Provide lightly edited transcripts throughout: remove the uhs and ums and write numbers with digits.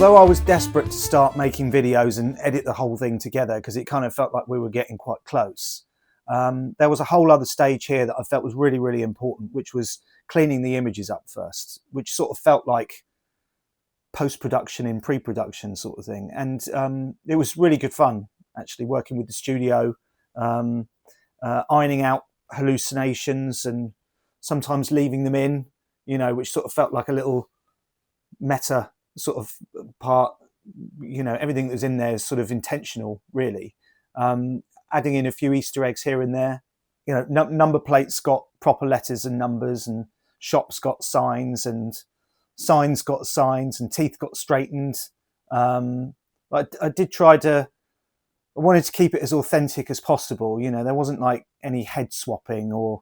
Although I was desperate to start making videos and edit the whole thing together because it kind of felt like we were getting quite close, there was a whole other stage here that I felt was really, really important, which was cleaning the images up first, which sort of felt like post-production in pre-production sort of thing. And it was really good fun, actually, working with the studio, ironing out hallucinations and sometimes leaving them in, you know, which sort of felt like a little meta sort of part. You know, everything that was in there is sort of intentional, really. Adding in a few Easter eggs here and there. You know, number plates got proper letters and numbers, and shops got signs, and signs got signs, and teeth got straightened. I did try to, I wanted to keep it as authentic as possible. You know, there wasn't like any head swapping or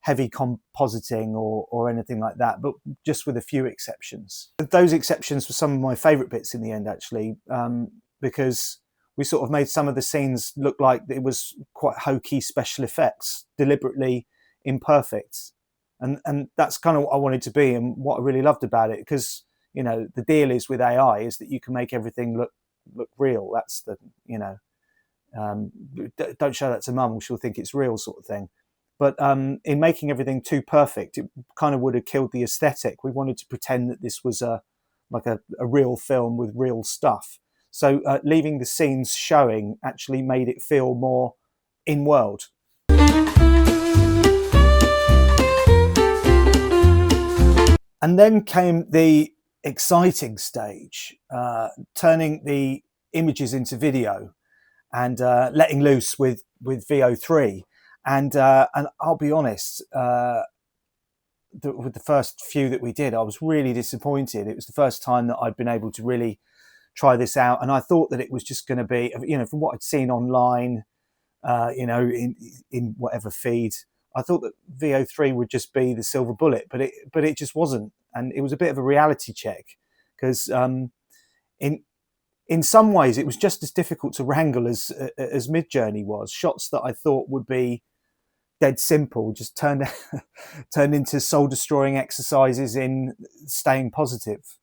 heavy compositing or anything like that, but just with a few exceptions. Those exceptions were some of my favorite bits in the end, actually, because we sort of made some of the scenes look like it was quite hokey special effects, deliberately imperfect. And that's kind of what I wanted to be, and what I really loved about it, because, you know, the deal is with AI is that you can make everything look real. That's the, you know, don't show that to mum, she'll think it's real, sort of thing. But in making everything too perfect, it kind of would have killed the aesthetic. We wanted to pretend that this was like a real film with real stuff. So leaving the scenes showing actually made it feel more in-world. And then came the exciting stage, turning the images into video and letting loose with VO3. And I'll be honest, with the first few that we did, I was really disappointed. It was the first time that I'd been able to really try this out, and I thought that it was just going to be, you know, from what I'd seen online, you know, in whatever feed, I thought that VO3 would just be the silver bullet, but it just wasn't. And it was a bit of a reality check, because in some ways it was just as difficult to wrangle as Midjourney was. Shots that I thought would be dead simple just turned into soul-destroying exercises in staying positive.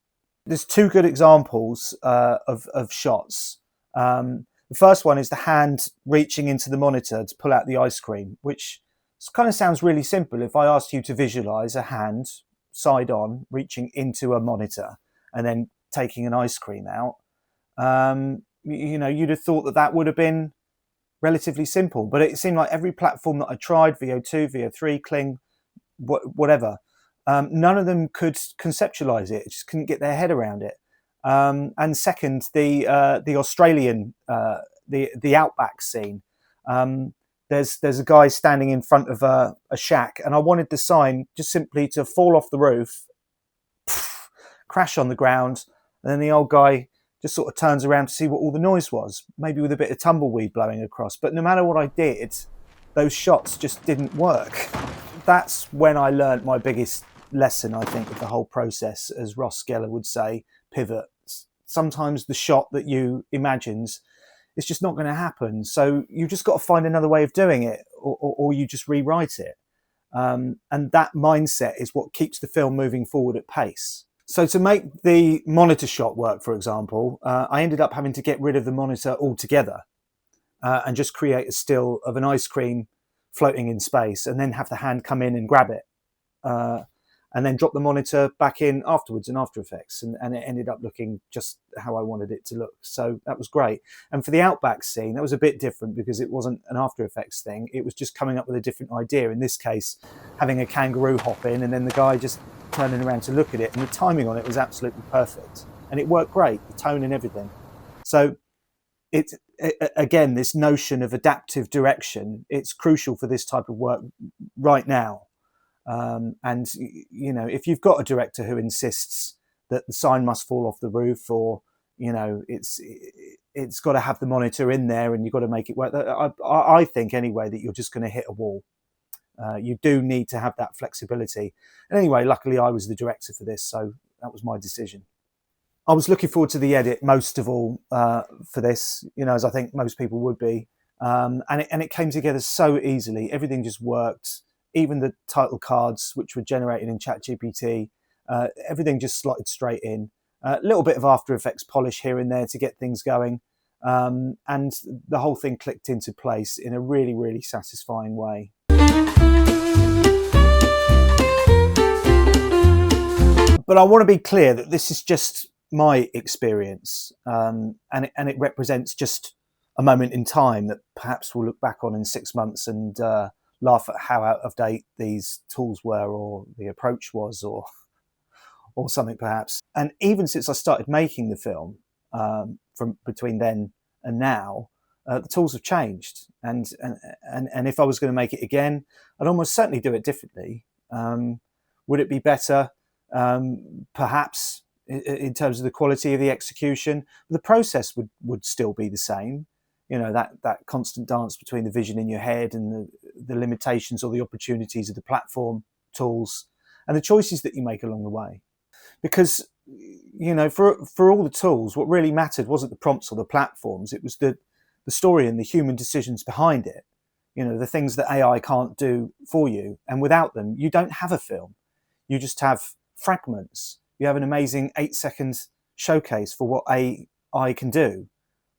There's two good examples of shots. The first one is the hand reaching into the monitor to pull out the ice cream, which kind of sounds really simple. If I asked you to visualize a hand side on reaching into a monitor and then taking an ice cream out, you know, you'd have thought that that would have been relatively simple. But it seemed like every platform that I tried, VO2, VO3, Kling, whatever, none of them could conceptualize it. Just couldn't get their head around it. And second, the Australian, the outback scene. There's a guy standing in front of a shack, and I wanted the sign just simply to fall off the roof, crash on the ground, and then the old guy just sort of turns around to see what all the noise was, maybe with a bit of tumbleweed blowing across. But no matter what I did, those shots just didn't work. That's when I learned my biggest lesson, I think, of the whole process. As Ross Geller would say, pivot. Sometimes the shot that you imagines, it's just not going to happen. So you just got to find another way of doing it, or you just rewrite it. And that mindset is what keeps the film moving forward at pace. So to make the monitor shot work, for example, I ended up having to get rid of the monitor altogether and just create a still of an ice cream floating in space, and then have the hand come in and grab it, and then drop the monitor back in afterwards in After Effects, and it ended up looking just how I wanted it to look. So that was great. And for the outback scene, that was a bit different because it wasn't an After Effects thing. It was just coming up with a different idea. In this case, having a kangaroo hop in and then the guy just turning around to look at it, and the timing on it was absolutely perfect, and it worked great, the tone and everything. So it's, again, this notion of adaptive direction, it's crucial for this type of work right now. And you know, if you've got a director who insists that the sign must fall off the roof, or, you know, it's got to have the monitor in there and you've got to make it work, I think anyway that you're just going to hit a wall. You do need to have that flexibility. And anyway, luckily I was the director for this, so that was my decision. I was looking forward to the edit most of all for this, you know, as I think most people would be. And it came together so easily. Everything just worked. Even the title cards, which were generated in ChatGPT, everything just slotted straight in. A little bit of After Effects polish here and there to get things going. And the whole thing clicked into place in a really, really satisfying way. But I want to be clear that this is just my experience, and it represents just a moment in time that perhaps we'll look back on in 6 months and laugh at how out of date these tools were, or the approach was, or something perhaps. And even since I started making the film, from between then and now, the tools have changed. And if I was going to make it again, I'd almost certainly do it differently. Would it be better? Perhaps in terms of the quality of the execution, the process would still be the same. You know, that constant dance between the vision in your head and the limitations or the opportunities of the platform tools and the choices that you make along the way. Because, you know, for all the tools, what really mattered wasn't the prompts or the platforms. It was the story and the human decisions behind it. You know, the things that AI can't do for you. And without them, you don't have a film. You just have fragments. You have an amazing 8-second showcase for what AI can do.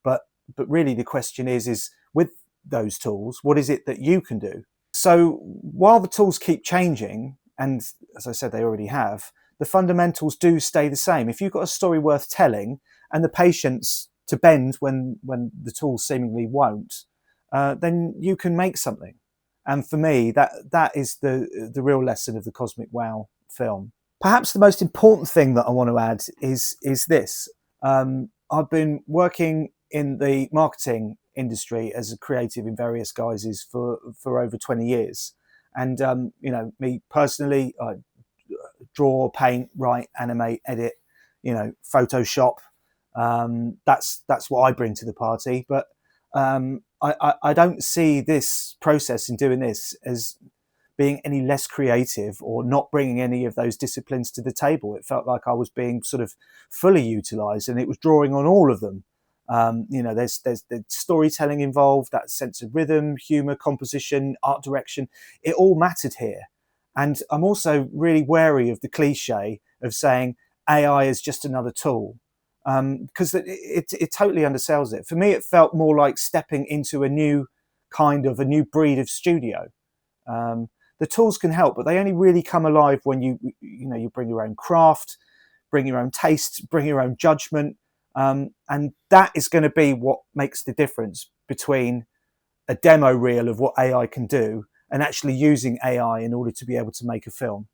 But really the question is with those tools, what is it that you can do? So while the tools keep changing, and as I said, they already have, the fundamentals do stay the same. If you've got a story worth telling and the patience to bend when the tools seemingly won't, then you can make something. And for me, that is the real lesson of the Cosmic Wow film. Perhaps the most important thing that I want to add is this. I've been working in the marketing industry as a creative in various guises for over 20 years. And, you know, me personally, I draw, paint, write, animate, edit, you know, Photoshop. That's what I bring to the party. But I don't see this process in doing this as being any less creative or not bringing any of those disciplines to the table. It felt like I was being sort of fully utilized, and it was drawing on all of them. You know, there's the storytelling involved, that sense of rhythm, humor, composition, art direction. It all mattered here. And I'm also really wary of the cliche of saying AI is just another tool, because it totally undersells it. For me, it felt more like stepping into a new breed of studio. The tools can help, but they only really come alive when you bring your own craft, bring your own taste, bring your own judgment. And that is going to be what makes the difference between a demo reel of what AI can do and actually using AI in order to be able to make a film.